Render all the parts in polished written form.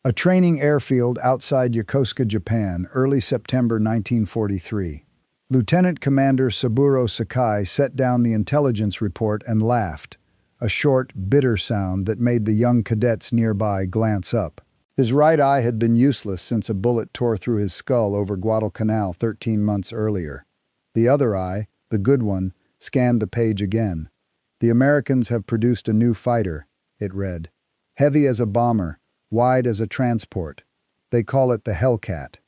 A training airfield outside Yokosuka, Japan, early September 1943. Lieutenant Commander Saburo Sakai set down the intelligence report and laughed, a short, bitter sound that made the young cadets nearby glance up. His right eye had been useless since a bullet tore through his skull over Guadalcanal 13 months earlier. The other eye, the good one, scanned the page again. "The Americans have produced a new fighter," it read. "Heavy as a bomber, wide as a transport. They call it the Hellcat."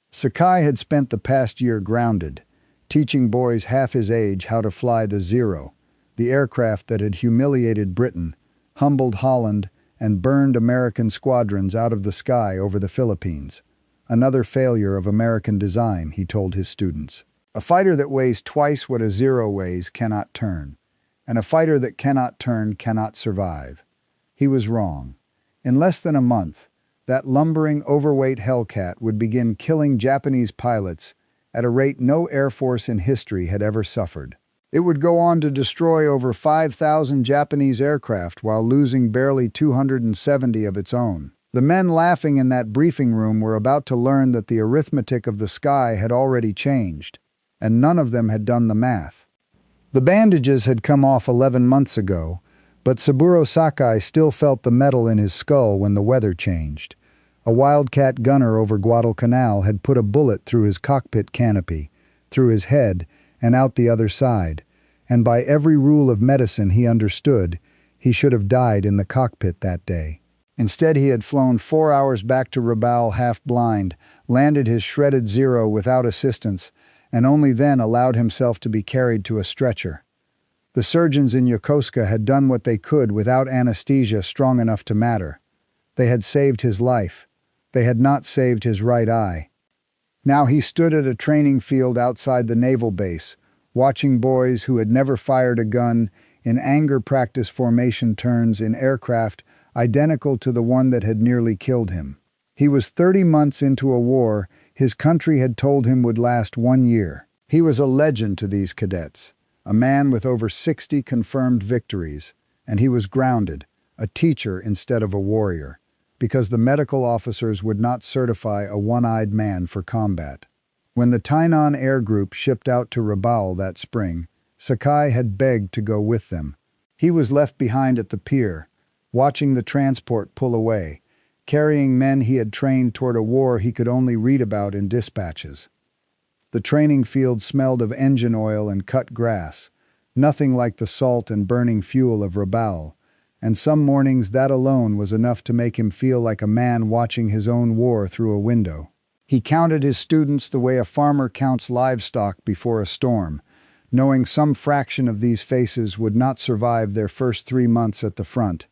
Sakai had spent the past year grounded, teaching boys half his age how to fly the Zero, the aircraft that had humiliated Britain, humbled Holland, and burned American squadrons out of the sky over the Philippines. Another failure of American design, he told his students. A fighter that weighs twice what a Zero weighs cannot turn, and a fighter that cannot turn cannot survive. He was wrong. In less than a month, that lumbering, overweight Hellcat would begin killing Japanese pilots at a rate no air force in history had ever suffered. It would go on to destroy over 5,000 Japanese aircraft while losing barely 270 of its own. The men laughing in that briefing room were about to learn that the arithmetic of the sky had already changed, and none of them had done the math. The bandages had come off 11 months ago, but Saburo Sakai still felt the metal in his skull when the weather changed. A Wildcat gunner over Guadalcanal had put a bullet through his cockpit canopy, through his head, and out the other side, and by every rule of medicine he understood, he should have died in the cockpit that day. Instead, he had flown 4 hours back to Rabaul half-blind, landed his shredded Zero without assistance, and only then allowed himself to be carried to a stretcher. The surgeons in Yokosuka had done what they could without anesthesia strong enough to matter. They had saved his life. They had not saved his right eye. Now he stood at a training field outside the naval base, watching boys who had never fired a gun in anger practice formation turns in aircraft identical to the one that had nearly killed him. He was 30 months into a war his country had told him would last 1 year. He was a legend to these cadets, a man with over 60 confirmed victories, and he was grounded, a teacher instead of a warrior, because the medical officers would not certify a one-eyed man for combat. When the Tainan Air Group shipped out to Rabaul that spring, Sakai had begged to go with them. He was left behind at the pier, watching the transport pull away, carrying men he had trained toward a war he could only read about in dispatches. The training field smelled of engine oil and cut grass, nothing like the salt and burning fuel of Rabaul, and some mornings that alone was enough to make him feel like a man watching his own war through a window. He counted his students the way a farmer counts livestock before a storm, knowing some fraction of these faces would not survive their first 3 months at the front,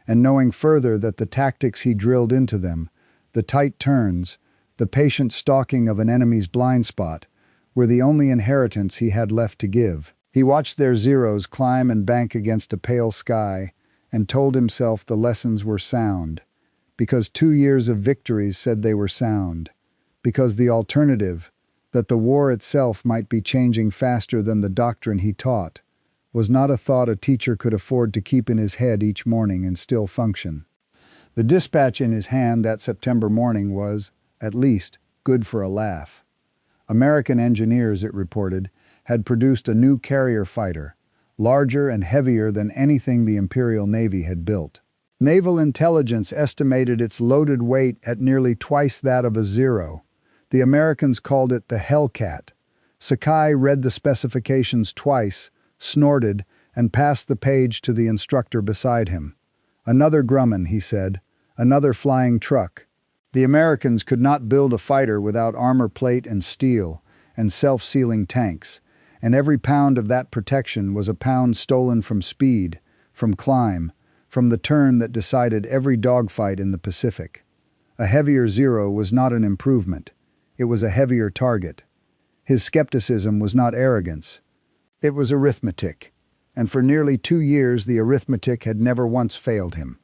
and knowing further that the tactics he drilled into them, the tight turns, the patient stalking of an enemy's blind spot, were the only inheritance he had left to give. He watched their Zeros climb and bank against a pale sky, and told himself the lessons were sound, because 2 years of victories said they were sound, because the alternative, that the war itself might be changing faster than the doctrine he taught, was not a thought a teacher could afford to keep in his head each morning and still function. The dispatch in his hand that September morning was, at least, good for a laugh. American engineers, it reported, had produced a new carrier fighter, larger and heavier than anything the Imperial Navy had built. Naval intelligence estimated its loaded weight at nearly twice that of a Zero. The Americans called it the Hellcat. Sakai read the specifications twice, snorted, and passed the page to the instructor beside him. "Another Grumman," he said. "Another flying truck." The Americans could not build a fighter without armor plate and steel, and self-sealing tanks, and every pound of that protection was a pound stolen from speed, from climb, from the turn that decided every dogfight in the Pacific. A heavier Zero was not an improvement. It was a heavier target. His skepticism was not arrogance. It was arithmetic, and for nearly 2 years the arithmetic had never once failed him.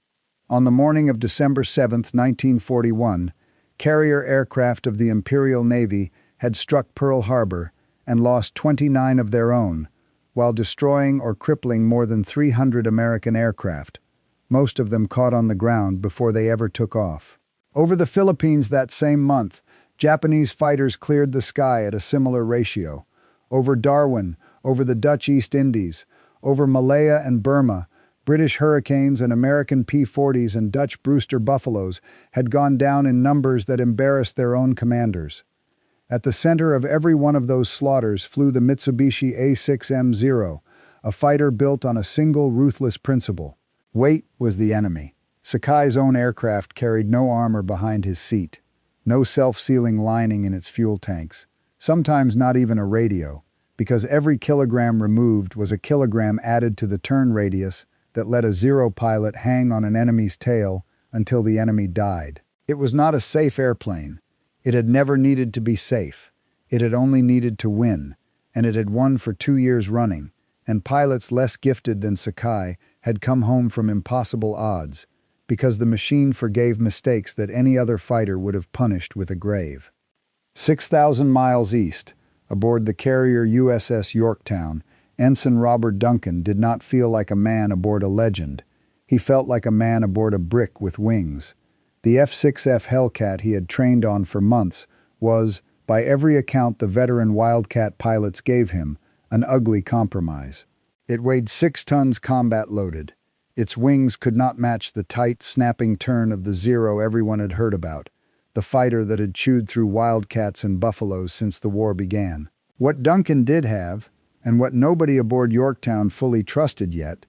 On the morning of December 7, 1941, carrier aircraft of the Imperial Navy had struck Pearl Harbor and lost 29 of their own, while destroying or crippling more than 300 American aircraft, most of them caught on the ground before they ever took off. Over the Philippines that same month, Japanese fighters cleared the sky at a similar ratio. Over Darwin, over the Dutch East Indies, over Malaya and Burma, British Hurricanes and American P-40s and Dutch Brewster Buffaloes had gone down in numbers that embarrassed their own commanders. At the center of every one of those slaughters flew the Mitsubishi A6M0, a fighter built on a single ruthless principle. Weight was the enemy. Sakai's own aircraft carried no armor behind his seat, no self-sealing lining in its fuel tanks, sometimes not even a radio, because every kilogram removed was a kilogram added to the turn radius that let a Zero pilot hang on an enemy's tail until the enemy died. It was not a safe airplane. It had never needed to be safe. It had only needed to win, and it had won for 2 years running, and pilots less gifted than Sakai had come home from impossible odds, because the machine forgave mistakes that any other fighter would have punished with a grave. 6,000 miles east, aboard the carrier USS Yorktown, Ensign Robert Duncan did not feel like a man aboard a legend. He felt like a man aboard a brick with wings. The F6F Hellcat he had trained on for months was, by every account the veteran Wildcat pilots gave him, an ugly compromise. It weighed 6 tons combat loaded. Its wings could not match the tight, snapping turn of the Zero everyone had heard about, the fighter that had chewed through Wildcats and Buffaloes since the war began. What Duncan did have, and what nobody aboard Yorktown fully trusted yet,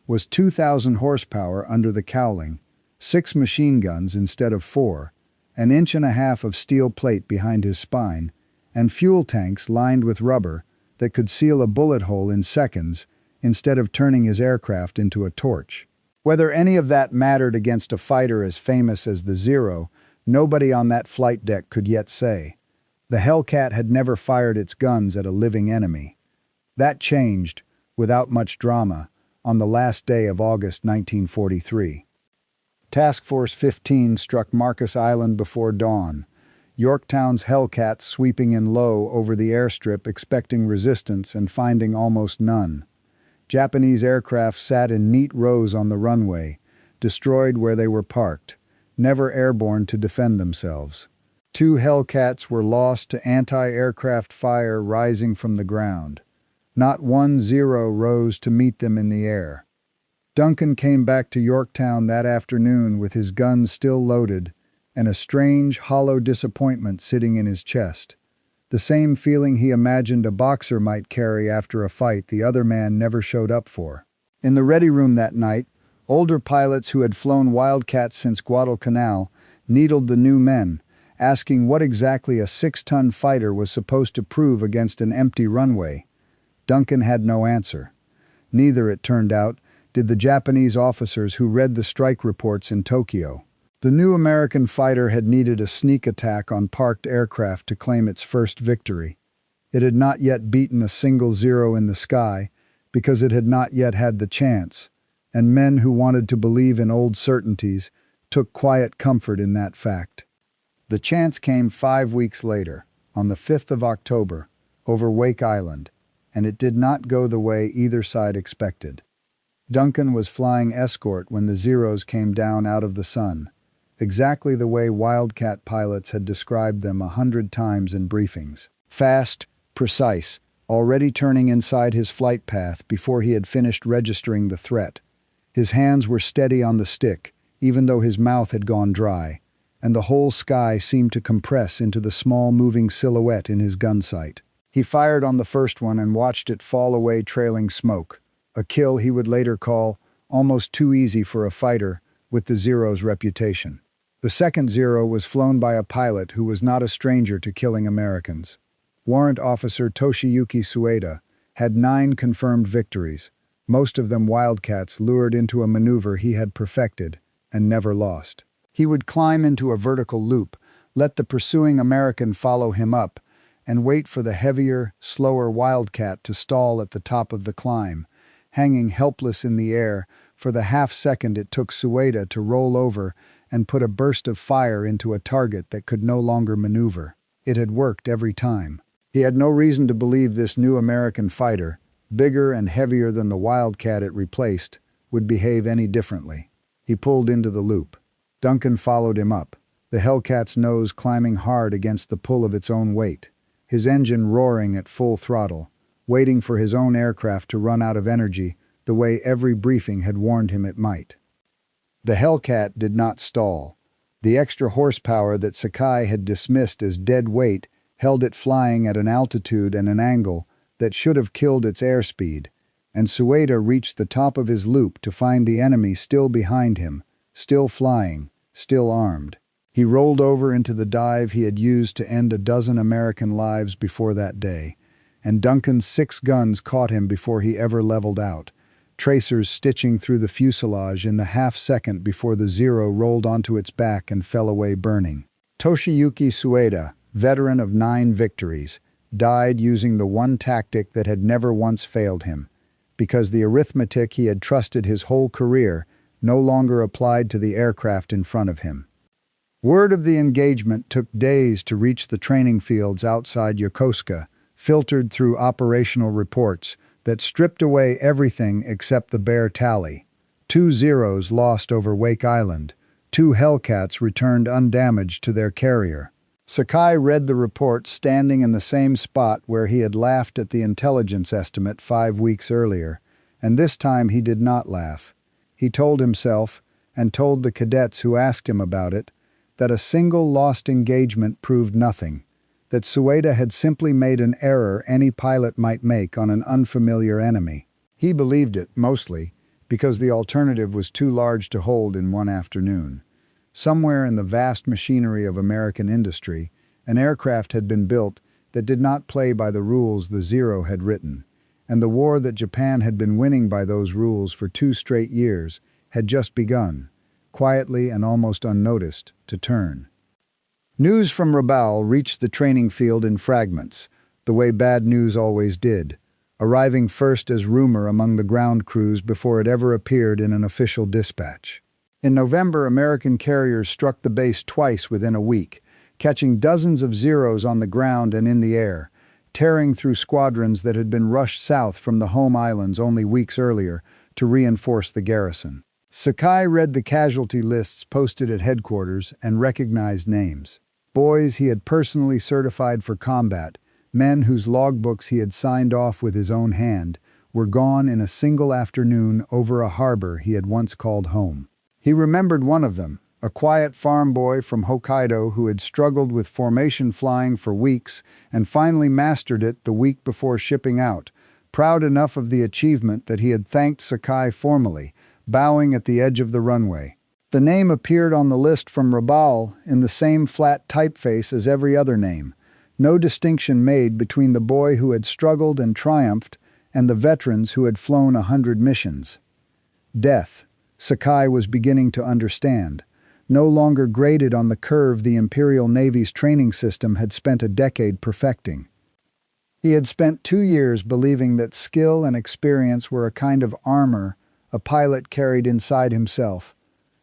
was 2,000 horsepower under the cowling, 6 machine guns instead of 4, an inch and a half of steel plate behind his spine, and fuel tanks lined with rubber that could seal a bullet hole in seconds instead of turning his aircraft into a torch. Whether any of that mattered against a fighter as famous as the Zero, nobody on that flight deck could yet say. The Hellcat had never fired its guns at a living enemy. That changed, without much drama, on the last day of August 1943. Task Force 15 struck Marcus Island before dawn, Yorktown's Hellcats sweeping in low over the airstrip expecting resistance and finding almost none. Japanese aircraft sat in neat rows on the runway, destroyed where they were parked, never airborne to defend themselves. 2 Hellcats were lost to anti-aircraft fire rising from the ground. Not one Zero rose to meet them in the air. Duncan came back to Yorktown that afternoon with his guns still loaded and a strange, hollow disappointment sitting in his chest. The same feeling he imagined a boxer might carry after a fight the other man never showed up for. In the ready room that night, older pilots who had flown Wildcats since Guadalcanal needled the new men, asking what exactly a 6-ton fighter was supposed to prove against an empty runway. Duncan had no answer. Neither, it turned out, did the Japanese officers who read the strike reports in Tokyo. The new American fighter had needed a sneak attack on parked aircraft to claim its first victory. It had not yet beaten a single Zero in the sky because it had not yet had the chance, and men who wanted to believe in old certainties took quiet comfort in that fact. The chance came 5 weeks later, on the 5th of October, over Wake Island, and it did not go the way either side expected. Duncan was flying escort when the Zeros came down out of the sun, exactly the way Wildcat pilots had described them 100 times in briefings. Fast, precise, already turning inside his flight path before he had finished registering the threat. His hands were steady on the stick, even though his mouth had gone dry, and the whole sky seemed to compress into the small moving silhouette in his gun sight. He fired on the first one and watched it fall away trailing smoke, a kill he would later call almost too easy for a fighter with the Zero's reputation. The second Zero was flown by a pilot who was not a stranger to killing Americans. Warrant Officer Toshiyuki Sueda had 9 confirmed victories, most of them Wildcats lured into a maneuver he had perfected and never lost. He would climb into a vertical loop, let the pursuing American follow him up, and wait for the heavier, slower Wildcat to stall at the top of the climb, hanging helpless in the air for the half-second it took Sueda to roll over and put a burst of fire into a target that could no longer maneuver. It had worked every time. He had no reason to believe this new American fighter, bigger and heavier than the Wildcat it replaced, would behave any differently. He pulled into the loop. Duncan followed him up. the Hellcat's nose climbing hard against the pull of its own weight, his engine roaring at full throttle, waiting for his own aircraft to run out of energy the way every briefing had warned him it might. The Hellcat did not stall. The extra horsepower that Sakai had dismissed as dead weight held it flying at an altitude and an angle that should have killed its airspeed, and Sueda reached the top of his loop to find the enemy still behind him, still flying, still armed. He rolled over into the dive he had used to end a dozen American lives before that day, and Duncan's 6 guns caught him before he ever leveled out, tracers stitching through the fuselage in the half-second before the Zero rolled onto its back and fell away burning. Toshiyuki Sueda, veteran of 9 victories, died using the one tactic that had never once failed him, because the arithmetic he had trusted his whole career no longer applied to the aircraft in front of him. Word of the engagement took days to reach the training fields outside Yokosuka, filtered through operational reports that stripped away everything except the bare tally. 2 Zeros lost over Wake Island. 2 Hellcats returned undamaged to their carrier. Sakai read the report standing in the same spot where he had laughed at the intelligence estimate 5 weeks earlier, and this time he did not laugh. He told himself, and told the cadets who asked him about it, that a single lost engagement proved nothing, that Sueda had simply made an error any pilot might make on an unfamiliar enemy. He believed it, mostly, because the alternative was too large to hold in one afternoon. Somewhere in the vast machinery of American industry, an aircraft had been built that did not play by the rules the Zero had written, and the war that Japan had been winning by those rules for 2 straight years had just begun, quietly and almost unnoticed, to turn. News from Rabaul reached the training field in fragments, the way bad news always did, arriving first as rumor among the ground crews before it ever appeared in an official dispatch. In November, American carriers struck the base twice within a week, catching dozens of Zeros on the ground and in the air, tearing through squadrons that had been rushed south from the home islands only weeks earlier to reinforce the garrison. Sakai read the casualty lists posted at headquarters and recognized names. Boys he had personally certified for combat, men whose logbooks he had signed off with his own hand, were gone in a single afternoon over a harbor he had once called home. He remembered one of them, a quiet farm boy from Hokkaido who had struggled with formation flying for weeks and finally mastered it the week before shipping out, proud enough of the achievement that he had thanked Sakai formally, bowing at the edge of the runway. The name appeared on the list from Rabaul in the same flat typeface as every other name, no distinction made between the boy who had struggled and triumphed and the veterans who had flown 100 missions. Death, Sakai was beginning to understand, no longer graded on the curve the Imperial Navy's training system had spent a decade perfecting. He had spent 2 years believing that skill and experience were a kind of armor a pilot carried inside himself,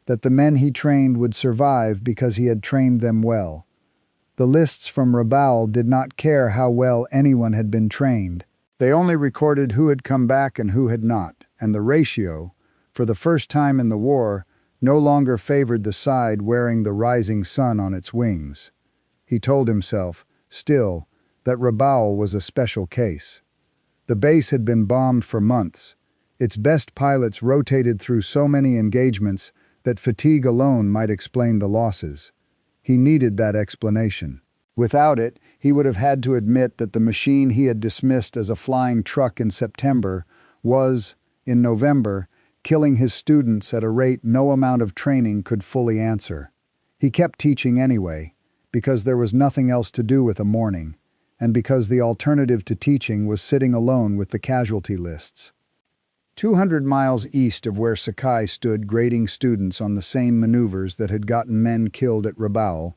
that the men he trained would survive because he had trained them well. The lists from Rabaul did not care how well anyone had been trained. They only recorded who had come back and who had not, and the ratio, for the first time in the war, no longer favored the side wearing the rising sun on its wings. He told himself, still, that Rabaul was a special case. The base had been bombed for months. Its best pilots rotated through so many engagements that fatigue alone might explain the losses. He needed that explanation. Without it, he would have had to admit that the machine he had dismissed as a flying truck in September was, in November, killing his students at a rate no amount of training could fully answer. He kept teaching anyway, because there was nothing else to do with a morning, and because the alternative to teaching was sitting alone with the casualty lists. 200 miles east of where Sakai stood grading students on the same maneuvers that had gotten men killed at Rabaul,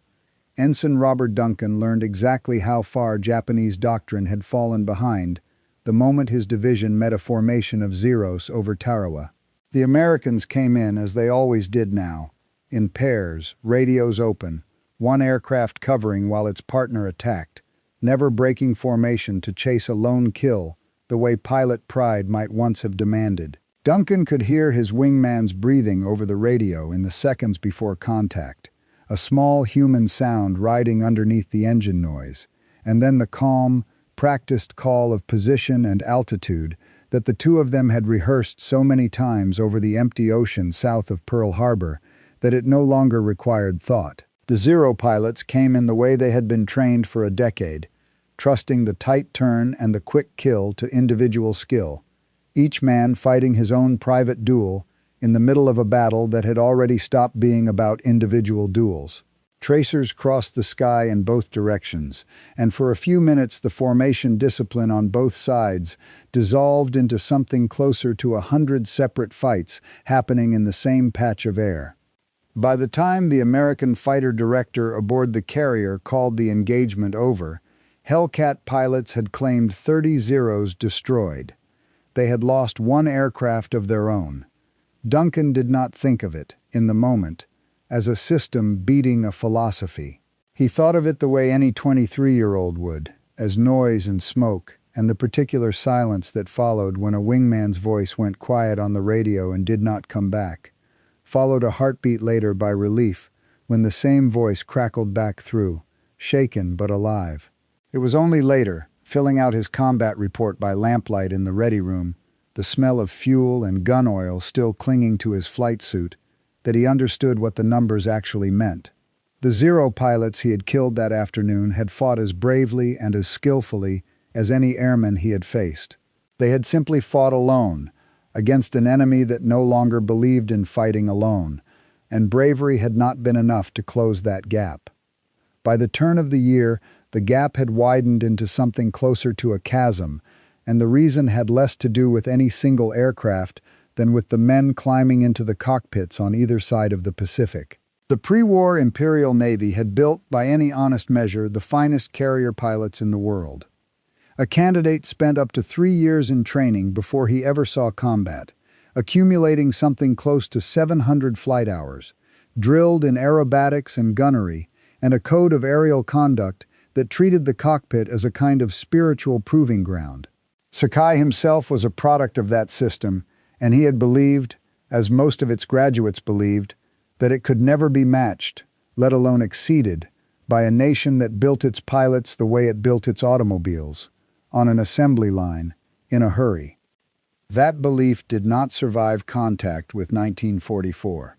Ensign Robert Duncan learned exactly how far Japanese doctrine had fallen behind the moment his division met a formation of Zeros over Tarawa. The Americans came in as they always did now, in pairs, radios open, one aircraft covering while its partner attacked, never breaking formation to chase a lone kill the way pilot pride might once have demanded. Duncan could hear his wingman's breathing over the radio in the seconds before contact, a small human sound riding underneath the engine noise, and then the calm, practiced call of position and altitude that the two of them had rehearsed so many times over the empty ocean south of Pearl Harbor that it no longer required thought. The Zero pilots came in the way they had been trained for a decade, trusting the tight turn and the quick kill to individual skill, each man fighting his own private duel in the middle of a battle that had already stopped being about individual duels. Tracers crossed the sky in both directions, and for a few minutes the formation discipline on both sides dissolved into something closer to 100 separate fights happening in the same patch of air. By the time the American fighter director aboard the carrier called the engagement over, Hellcat pilots had claimed 30 Zeros destroyed. They had lost one aircraft of their own. Duncan did not think of it, in the moment, as a system beating a philosophy. He thought of it the way any 23-year-old would, as noise and smoke, and the particular silence that followed when a wingman's voice went quiet on the radio and did not come back, followed a heartbeat later by relief when the same voice crackled back through, shaken but alive. It was only later, filling out his combat report by lamplight in the ready room, the smell of fuel and gun oil still clinging to his flight suit, that he understood what the numbers actually meant. The Zero pilots he had killed that afternoon had fought as bravely and as skillfully as any airman he had faced. They had simply fought alone, against an enemy that no longer believed in fighting alone, and bravery had not been enough to close that gap. By the turn of the year, the gap had widened into something closer to a chasm, and the reason had less to do with any single aircraft than with the men climbing into the cockpits on either side of the Pacific. The pre-war Imperial Navy had built, by any honest measure, the finest carrier pilots in the world. A candidate spent up to 3 years in training before he ever saw combat, accumulating something close to 700 flight hours, drilled in aerobatics and gunnery, and a code of aerial conduct that treated the cockpit as a kind of spiritual proving ground. Sakai himself was a product of that system, and he had believed, as most of its graduates believed, that it could never be matched, let alone exceeded, by a nation that built its pilots the way it built its automobiles, on an assembly line, in a hurry. That belief did not survive contact with 1944.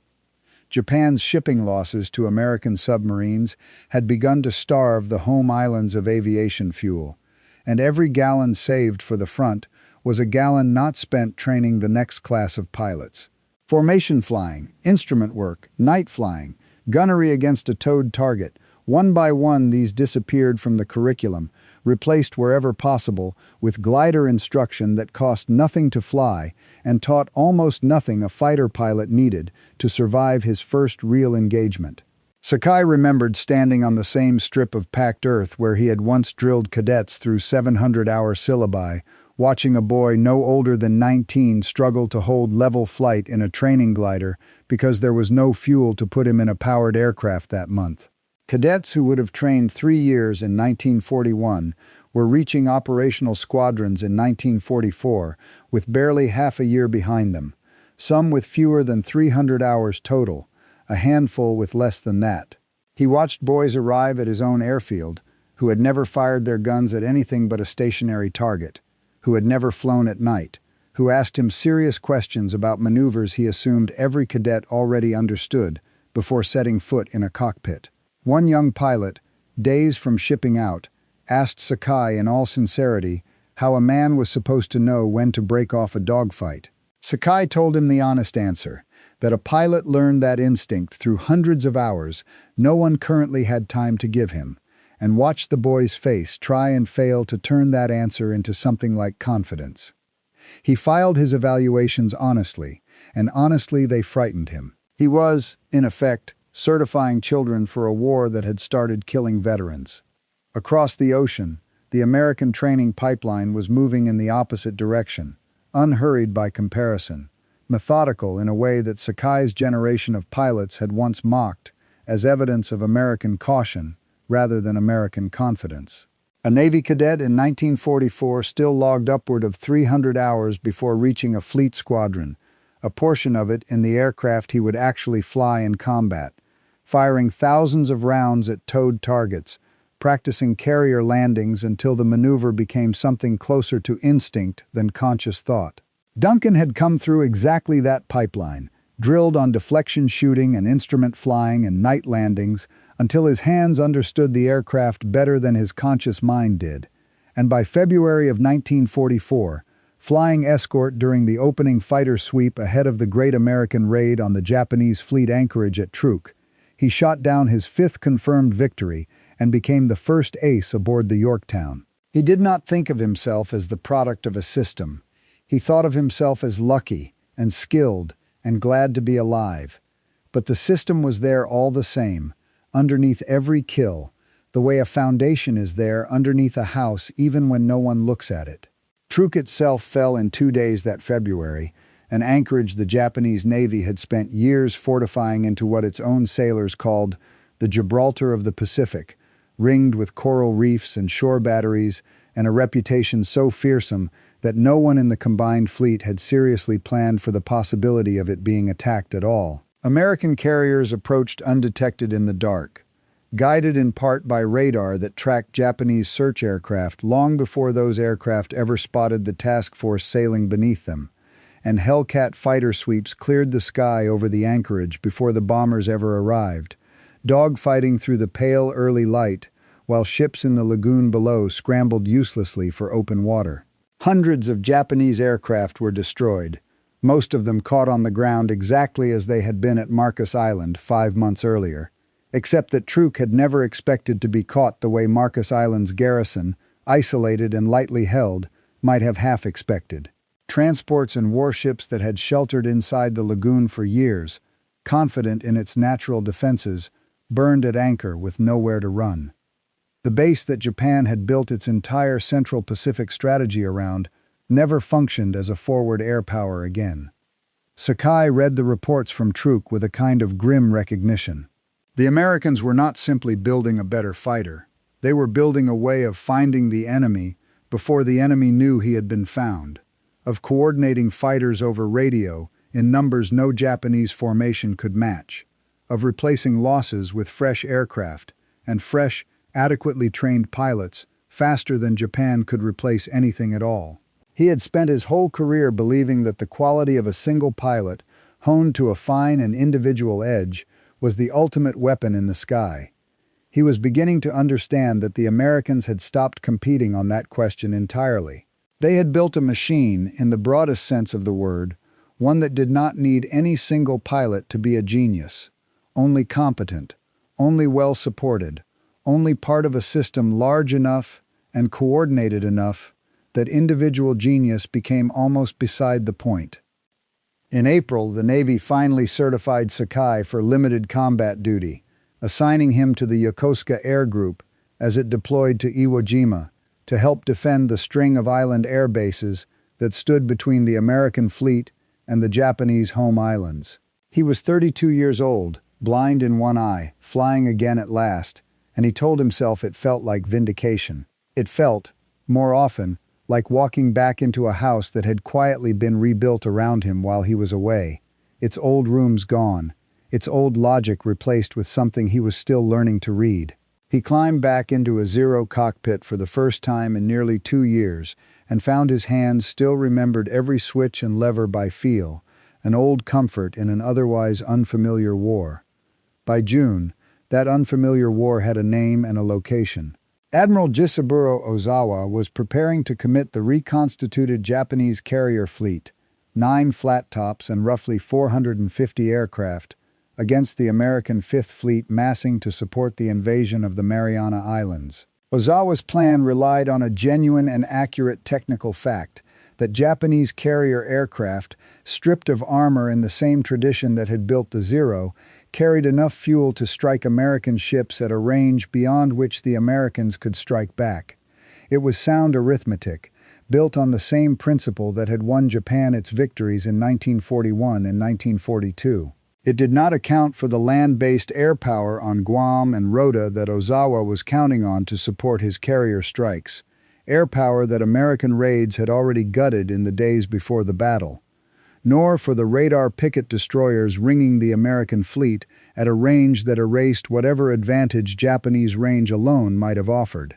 Japan's shipping losses to American submarines had begun to starve the home islands of aviation fuel, and every gallon saved for the front was a gallon not spent training the next class of pilots. Formation flying, instrument work, night flying, gunnery against a towed target, one by one these disappeared from the curriculum, replaced wherever possible with glider instruction that cost nothing to fly and taught almost nothing a fighter pilot needed to survive his first real engagement. Sakai remembered standing on the same strip of packed earth where he had once drilled cadets through 700-hour syllabi, watching a boy no older than 19 struggle to hold level flight in a training glider because there was no fuel to put him in a powered aircraft that month. Cadets who would have trained 3 years in 1941 were reaching operational squadrons in 1944 with barely half a year behind them, some with fewer than 300 hours total, a handful with less than that. He watched boys arrive at his own airfield who had never fired their guns at anything but a stationary target, who had never flown at night, who asked him serious questions about maneuvers he assumed every cadet already understood before setting foot in a cockpit. One young pilot, days from shipping out, asked Sakai in all sincerity how a man was supposed to know when to break off a dogfight. Sakai told him the honest answer, that a pilot learned that instinct through hundreds of hours no one currently had time to give him, and watched the boy's face try and fail to turn that answer into something like confidence. He filed his evaluations honestly, and honestly they frightened him. He was, in effect, certifying children for a war that had started killing veterans. Across the ocean, the American training pipeline was moving in the opposite direction, unhurried by comparison, methodical in a way that Sakai's generation of pilots had once mocked as evidence of American caution rather than American confidence. A Navy cadet in 1944 still logged upward of 300 hours before reaching a fleet squadron, a portion of it in the aircraft he would actually fly in combat, firing thousands of rounds at towed targets, practicing carrier landings until the maneuver became something closer to instinct than conscious thought. Duncan had come through exactly that pipeline, drilled on deflection shooting and instrument flying and night landings until his hands understood the aircraft better than his conscious mind did, and by February of 1944, flying escort during the opening fighter sweep ahead of the Great American Raid on the Japanese fleet anchorage at Truk, he shot down his fifth confirmed victory and became the first ace aboard the Yorktown. He did not think of himself as the product of a system. He thought of himself as lucky and skilled and glad to be alive. But the system was there all the same, underneath every kill, the way a foundation is there underneath a house even when no one looks at it. Truk itself fell in 2 days that February, an anchorage the Japanese Navy had spent years fortifying into what its own sailors called the Gibraltar of the Pacific, ringed with coral reefs and shore batteries, and a reputation so fearsome that no one in the combined fleet had seriously planned for the possibility of it being attacked at all. American carriers approached undetected in the dark, guided in part by radar that tracked Japanese search aircraft long before those aircraft ever spotted the task force sailing beneath them, and Hellcat fighter sweeps cleared the sky over the anchorage before the bombers ever arrived, dogfighting through the pale early light while ships in the lagoon below scrambled uselessly for open water. Hundreds of Japanese aircraft were destroyed, most of them caught on the ground exactly as they had been at Marcus Island 5 months earlier, except that Truk had never expected to be caught the way Marcus Island's garrison, isolated and lightly held, might have half expected. Transports and warships that had sheltered inside the lagoon for years, confident in its natural defenses, burned at anchor with nowhere to run. The base that Japan had built its entire Central Pacific strategy around never functioned as a forward air power again. Sakai read the reports from Truk with a kind of grim recognition. The Americans were not simply building a better fighter. They were building a way of finding the enemy before the enemy knew he had been found, of coordinating fighters over radio in numbers no Japanese formation could match, of replacing losses with fresh aircraft and fresh, adequately trained pilots faster than Japan could replace anything at all. He had spent his whole career believing that the quality of a single pilot, honed to a fine and individual edge, was the ultimate weapon in the sky. He was beginning to understand that the Americans had stopped competing on that question entirely. They had built a machine, in the broadest sense of the word, one that did not need any single pilot to be a genius, only competent, only well-supported, only part of a system large enough and coordinated enough that individual genius became almost beside the point. In April, the Navy finally certified Sakai for limited combat duty, assigning him to the Yokosuka Air Group as it deployed to Iwo Jima to help defend the string of island air bases that stood between the American fleet and the Japanese home islands. He was 32 years old, blind in one eye, flying again at last, and he told himself it felt like vindication. It felt, more often, like walking back into a house that had quietly been rebuilt around him while he was away, its old rooms gone, its old logic replaced with something he was still learning to read. He climbed back into a Zero cockpit for the first time in nearly 2 years and found his hands still remembered every switch and lever by feel, an old comfort in an otherwise unfamiliar war. By June, that unfamiliar war had a name and a location. Admiral Jisaburo Ozawa was preparing to commit the reconstituted Japanese carrier fleet, 9 flat tops and roughly 450 aircraft, against the American Fifth Fleet massing to support the invasion of the Mariana Islands. Ozawa's plan relied on a genuine and accurate technical fact that Japanese carrier aircraft, stripped of armor in the same tradition that had built the Zero, carried enough fuel to strike American ships at a range beyond which the Americans could strike back. It was sound arithmetic, built on the same principle that had won Japan its victories in 1941 and 1942. It did not account for the land-based air power on Guam and Rota that Ozawa was counting on to support his carrier strikes, air power that American raids had already gutted in the days before the battle, nor for the radar picket destroyers ringing the American fleet at a range that erased whatever advantage Japanese range alone might have offered.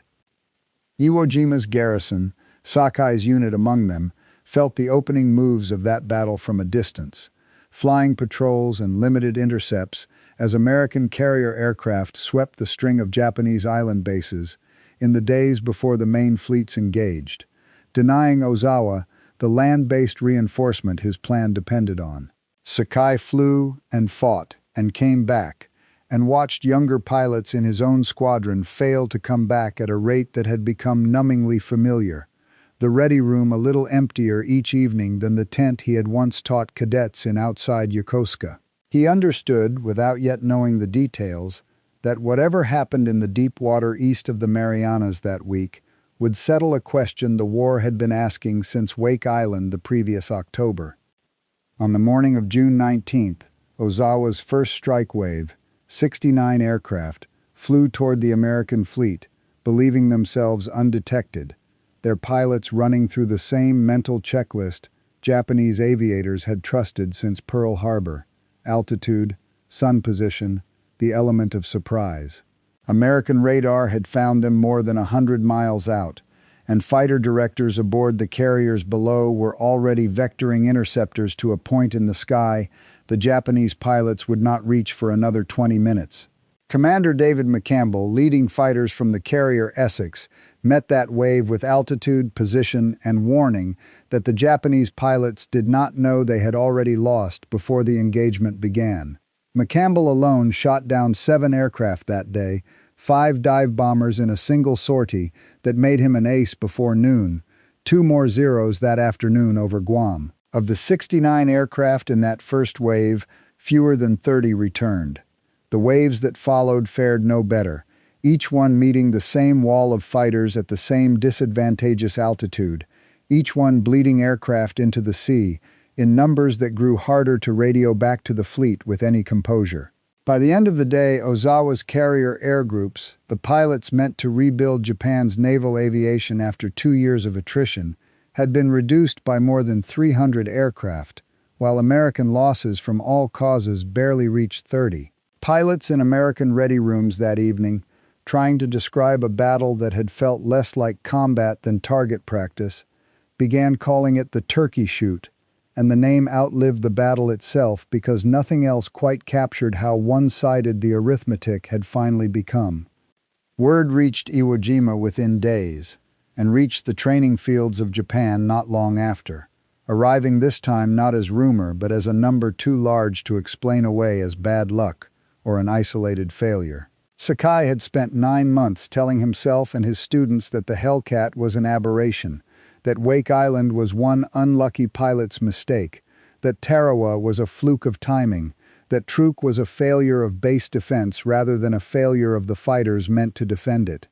Iwo Jima's garrison, Sakai's unit among them, felt the opening moves of that battle from a distance, flying patrols and limited intercepts as American carrier aircraft swept the string of Japanese island bases in the days before the main fleets engaged, denying Ozawa the land-based reinforcement his plan depended on. Sakai flew and fought and came back, and watched younger pilots in his own squadron fail to come back at a rate that had become numbingly familiar, the ready room a little emptier each evening than the tent he had once taught cadets in outside Yokosuka. He understood, without yet knowing the details, that whatever happened in the deep water east of the Marianas that week would settle a question the war had been asking since Wake Island the previous October. On the morning of June 19th, Ozawa's first strike wave, 69 aircraft, flew toward the American fleet, believing themselves undetected, their pilots running through the same mental checklist Japanese aviators had trusted since Pearl Harbor: altitude, sun position, the element of surprise. American radar had found them more than 100 miles out, and fighter directors aboard the carriers below were already vectoring interceptors to a point in the sky the Japanese pilots would not reach for another 20 minutes. Commander David McCampbell, leading fighters from the carrier Essex, met that wave with altitude, position, and warning that the Japanese pilots did not know they had already lost before the engagement began. McCampbell alone shot down 7 aircraft that day, 5 dive bombers in a single sortie that made him an ace before noon, 2 more zeros that afternoon over Guam. Of the 69 aircraft in that first wave, fewer than 30 returned. The waves that followed fared no better, each one meeting the same wall of fighters at the same disadvantageous altitude, each one bleeding aircraft into the sea, in numbers that grew harder to radio back to the fleet with any composure. By the end of the day, Ozawa's carrier air groups, the pilots meant to rebuild Japan's naval aviation after 2 years of attrition, had been reduced by more than 300 aircraft, while American losses from all causes barely reached 30. Pilots in American ready rooms that evening, trying to describe a battle that had felt less like combat than target practice, began calling it the turkey shoot, and the name outlived the battle itself because nothing else quite captured how one-sided the arithmetic had finally become. Word reached Iwo Jima within days, and reached the training fields of Japan not long after, arriving this time not as rumor but as a number too large to explain away as bad luck or an isolated failure. Sakai had spent 9 months telling himself and his students that the Hellcat was an aberration, that Wake Island was one unlucky pilot's mistake, that Tarawa was a fluke of timing, that Truk was a failure of base defense rather than a failure of the fighters meant to defend it.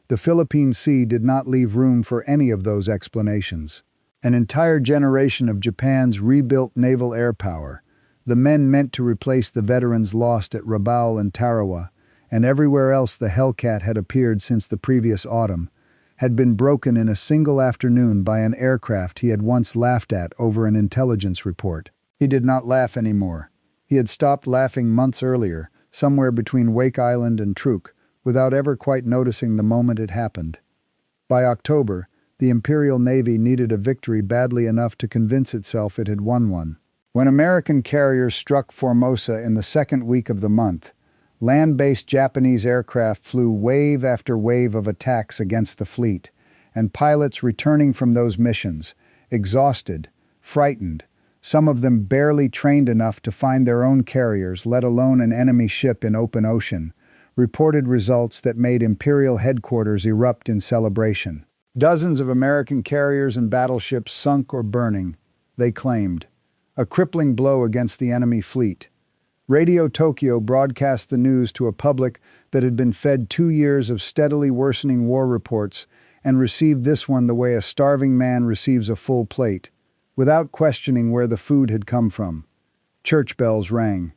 The Philippine Sea did not leave room for any of those explanations. An entire generation of Japan's rebuilt naval air power, the men meant to replace the veterans lost at Rabaul and Tarawa, and everywhere else the Hellcat had appeared since the previous autumn, had been broken in a single afternoon by an aircraft he had once laughed at over an intelligence report. He did not laugh anymore. He had stopped laughing months earlier, somewhere between Wake Island and Truk, without ever quite noticing the moment it happened. By October, the Imperial Navy needed a victory badly enough to convince itself it had won one. When American carriers struck Formosa in the second week of the month, land-based Japanese aircraft flew wave after wave of attacks against the fleet, and pilots returning from those missions, exhausted, frightened, some of them barely trained enough to find their own carriers, let alone an enemy ship in open ocean, reported results that made Imperial headquarters erupt in celebration. Dozens of American carriers and battleships sunk or burning, they claimed, a crippling blow against the enemy fleet. Radio Tokyo broadcast the news to a public that had been fed 2 years of steadily worsening war reports and received this one the way a starving man receives a full plate, without questioning where the food had come from. Church bells rang.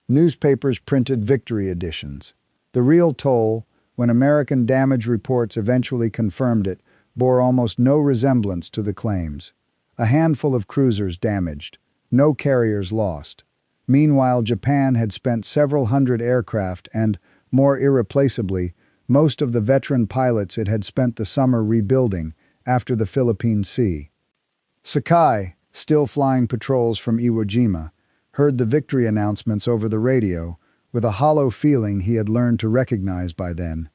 Newspapers printed victory editions. The real toll, when American damage reports eventually confirmed it, bore almost no resemblance to the claims. A handful of cruisers damaged, no carriers lost. Meanwhile, Japan had spent several hundred aircraft and, more irreplaceably, most of the veteran pilots it had spent the summer rebuilding after the Philippine Sea. Sakai, still flying patrols from Iwo Jima, heard the victory announcements over the radio with a hollow feeling he had learned to recognize by then,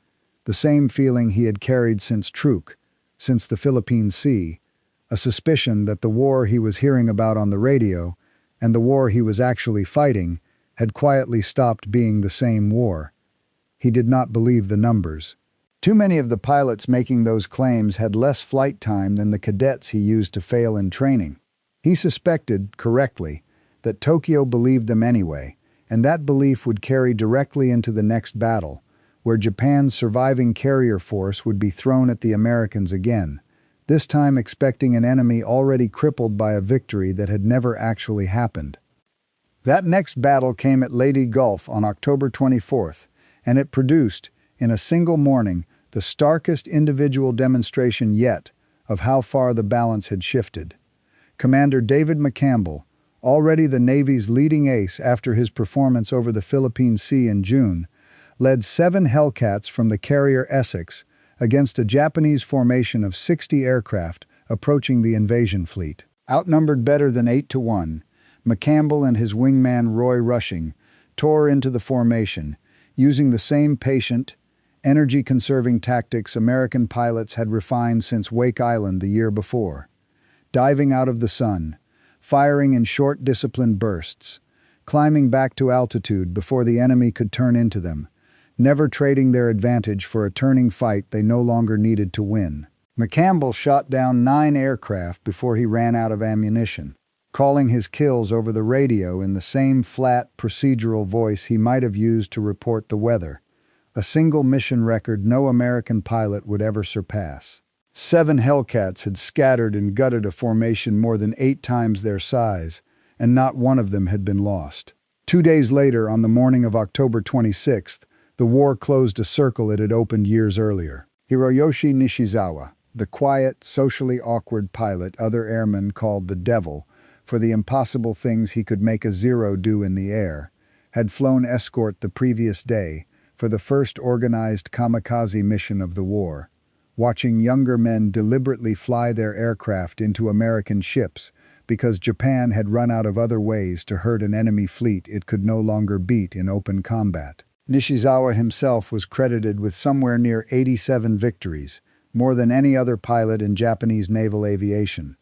the same feeling he had carried since Truk, since the Philippine Sea, a suspicion that the war he was hearing about on the radio and the war he was actually fighting had quietly stopped being the same war. He did not believe the numbers. Too many of the pilots making those claims had less flight time than the cadets he used to fail in training. He suspected, correctly, that Tokyo believed them anyway, and that belief would carry directly into the next battle, where Japan's surviving carrier force would be thrown at the Americans again, this time expecting an enemy already crippled by a victory that had never actually happened. That next battle came at Leyte Gulf on October 24th, and it produced, in a single morning, the starkest individual demonstration yet of how far the balance had shifted. Commander David McCampbell, already the Navy's leading ace after his performance over the Philippine Sea in June, led 7 Hellcats from the carrier Essex against a Japanese formation of 60 aircraft approaching the invasion fleet. Outnumbered better than 8-1, McCampbell and his wingman Roy Rushing tore into the formation, using the same patient, energy-conserving tactics American pilots had refined since Wake Island the year before. Diving out of the sun, firing in short disciplined bursts, climbing back to altitude before the enemy could turn into them, never trading their advantage for a turning fight they no longer needed to win. McCampbell shot down 9 aircraft before he ran out of ammunition, calling his kills over the radio in the same flat, procedural voice he might have used to report the weather, a single mission record no American pilot would ever surpass. 7 Hellcats had scattered and gutted a formation more than 8 times their size, and not one of them had been lost. 2 days later, on the morning of October 26th, the war closed a circle it had opened years earlier. Hiroyoshi Nishizawa, the quiet, socially awkward pilot other airmen called the Devil, for the impossible things he could make a Zero do in the air, had flown escort the previous day for the first organized kamikaze mission of the war, watching younger men deliberately fly their aircraft into American ships because Japan had run out of other ways to hurt an enemy fleet it could no longer beat in open combat. Nishizawa himself was credited with somewhere near 87 victories, more than any other pilot in Japanese naval aviation,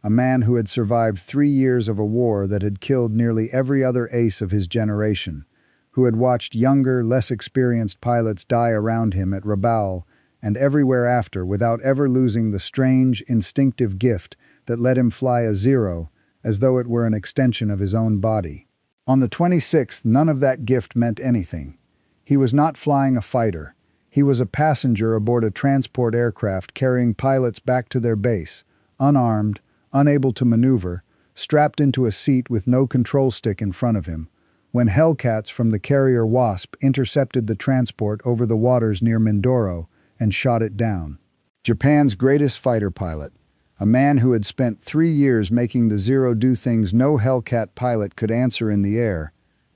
a man who had survived 3 years of a war that had killed nearly every other ace of his generation, who had watched younger, less experienced pilots die around him at Rabaul and everywhere after without ever losing the strange, instinctive gift that let him fly a Zero as though it were an extension of his own body. On the 26th, none of that gift meant anything. He was not flying a fighter. He was a passenger aboard a transport aircraft carrying pilots back to their base, unarmed, unable to maneuver, strapped into a seat with no control stick in front of him, when Hellcats from the carrier Wasp intercepted the transport over the waters near Mindoro and shot it down. Japan's greatest fighter pilot, a man who had spent 3 years making the Zero do things no Hellcat pilot could answer in the air,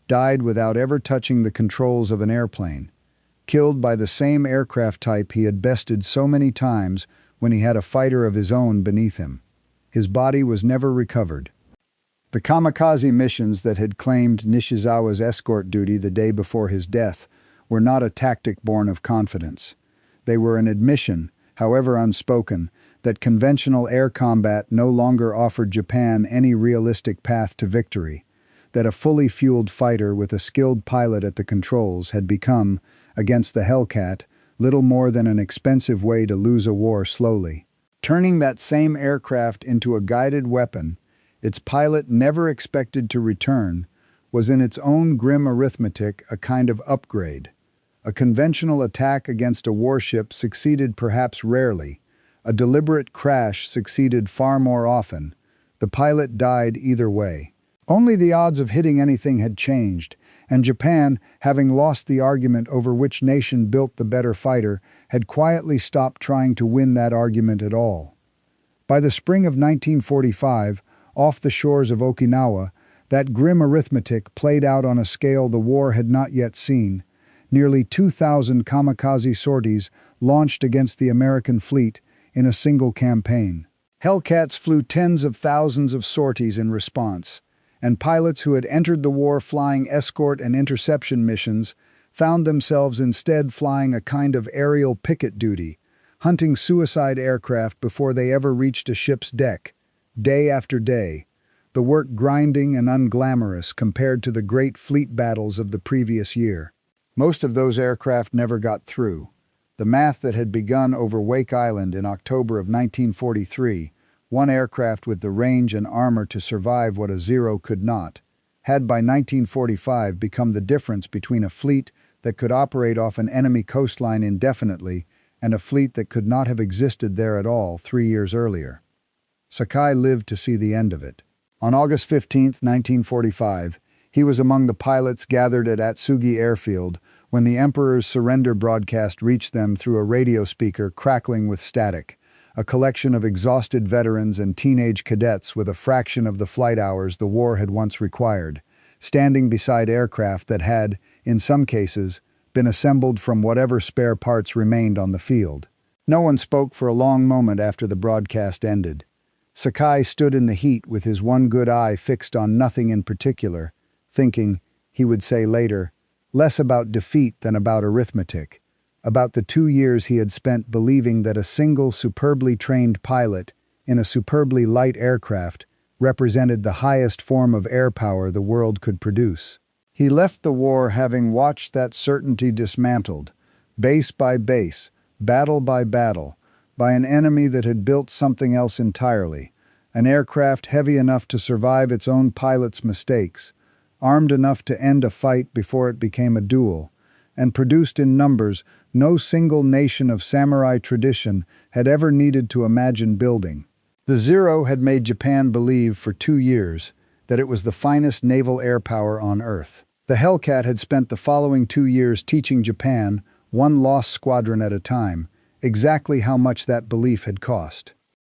died without ever touching the controls of an airplane, killed by the same aircraft type he had bested so many times when he had a fighter of his own beneath him. His body was never recovered. The kamikaze missions that had claimed Nishizawa's escort duty the day before his death were not a tactic born of confidence. They were an admission, however unspoken, that conventional air combat no longer offered Japan any realistic path to victory, that a fully fueled fighter with a skilled pilot at the controls had become, against the Hellcat, little more than an expensive way to lose a war slowly. Turning that same aircraft into a guided weapon, its pilot never expected to return, was in its own grim arithmetic a kind of upgrade. A conventional attack against a warship succeeded perhaps rarely. A deliberate crash succeeded far more often. The pilot died either way. Only the odds of hitting anything had changed, and Japan, having lost the argument over which nation built the better fighter, had quietly stopped trying to win that argument at all. By the spring of 1945, off the shores of Okinawa, That grim arithmetic played out on a scale the war had not yet seen. Nearly 2,000 kamikaze sorties launched against the American fleet in a single campaign. Hellcats flew tens of thousands of sorties in response, and pilots who had entered the war flying escort and interception missions found themselves instead flying a kind of aerial picket duty, hunting suicide aircraft before they ever reached a ship's deck, day after day, the work grinding and unglamorous compared to the great fleet battles of the previous year. Most of those aircraft never got through. The math that had begun over Wake Island in October of 1943, one aircraft with the range and armor to survive what a Zero could not, had by 1945 become the difference between a fleet that could operate off an enemy coastline indefinitely and a fleet that could not have existed there at all 3 years earlier. Sakai lived to see the end of it. On August 15, 1945, he was among the pilots gathered at Atsugi Airfield when the Emperor's surrender broadcast reached them through a radio speaker crackling with static, a collection of exhausted veterans and teenage cadets with a fraction of the flight hours the war had once required, standing beside aircraft that had, in some cases, been assembled from whatever spare parts remained on the field. No one spoke for a long moment after the broadcast ended. Sakai stood in the heat with his one good eye fixed on nothing in particular, thinking, he would say later, less about defeat than about arithmetic, about the 2 years he had spent believing that a single superbly trained pilot in a superbly light aircraft represented the highest form of air power the world could produce. He left the war having watched that certainty dismantled, base by base, battle by battle, by an enemy that had built something else entirely, an aircraft heavy enough to survive its own pilot's mistakes, armed enough to end a fight before it became a duel, and produced in numbers no single nation of samurai tradition had ever needed to imagine building. The Zero had made Japan believe for 2 years that it was the finest naval air power on Earth. The Hellcat had spent the following 2 years teaching Japan, one lost squadron at a time, exactly how much that belief had cost.